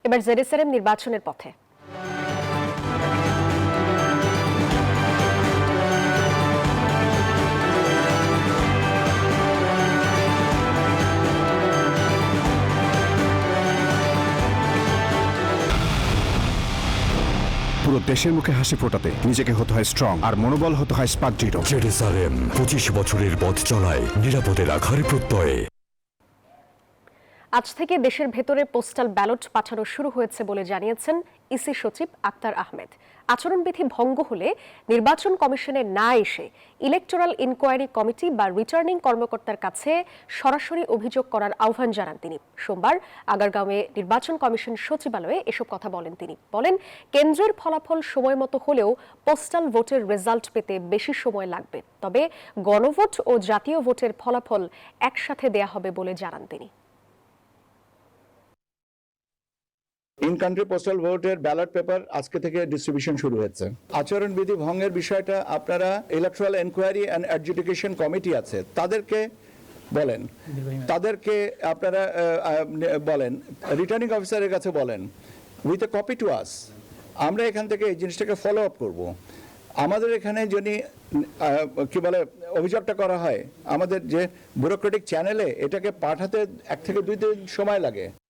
এবার জেরুসালেম নির্বাচনের পথে। পুরো দেশের মুখে হাসি ফোটাতে নিজেকে হতে হয় স্ট্রং, আর মনোবল হতে হয় স্পার্ক জিরো। জেরুসালেম 25 বছরের পথ চলায় নিরাপদে রাখার প্রত্যয়ে। আজ থেকে দেশের ভেতরে পোস্টাল ব্যালট পাঠানো শুরু হয়েছে বলে জানিয়েছেন ইসি সচিব আক্তার আহমেদ। আচরণবিধি ভঙ্গ হলে নির্বাচন কমিশনে না এসে ইলেকটোরাল ইনকোয়ারি কমিটি বা রিটার্নিং কর্মকর্তার কাছে সরাসরি অভিযোগ করার আহ্বান জানান তিনি। সোমবার আগারগাঁওয়ে নির্বাচন কমিশন সচিবালয়ে এসব কথা বলেন তিনি। বলেন, কেন্দ্রের ফলাফল সময় মতো হলেও পোস্টাল ভোটের রেজাল্ট পেতে বেশি সময় লাগবে, তবে গণভোট ও জাতীয় ভোটের ফলাফল একসাথে দেয়া হবে বলে জানান তিনি। ইন কান্ট্রি পোস্টাল ভোটের ব্যালট পেপার আজকে থেকে ডিস্ট্রিবিউশন শুরু হয়েছে। আচরণবিধি ভঙ্গের বিষয়টা আপনারা electoral enquiry and adjudication committee আছে তাদেরকে বলেন, আপনারা বলেন, রিটার্নিং অফিসারের কাছে বলেন, with a copy to us. আমরা এখান থেকে এই জিনিসটাকে ফলো আপ করব। আমাদের এখানে যদি কি বলে অভিযোগটা করা হয়, আমাদের যে ব্যুরোক্রেটিক চ্যানেলে এটাকে পাঠাতে 1 থেকে 2 দিন সময় লাগে।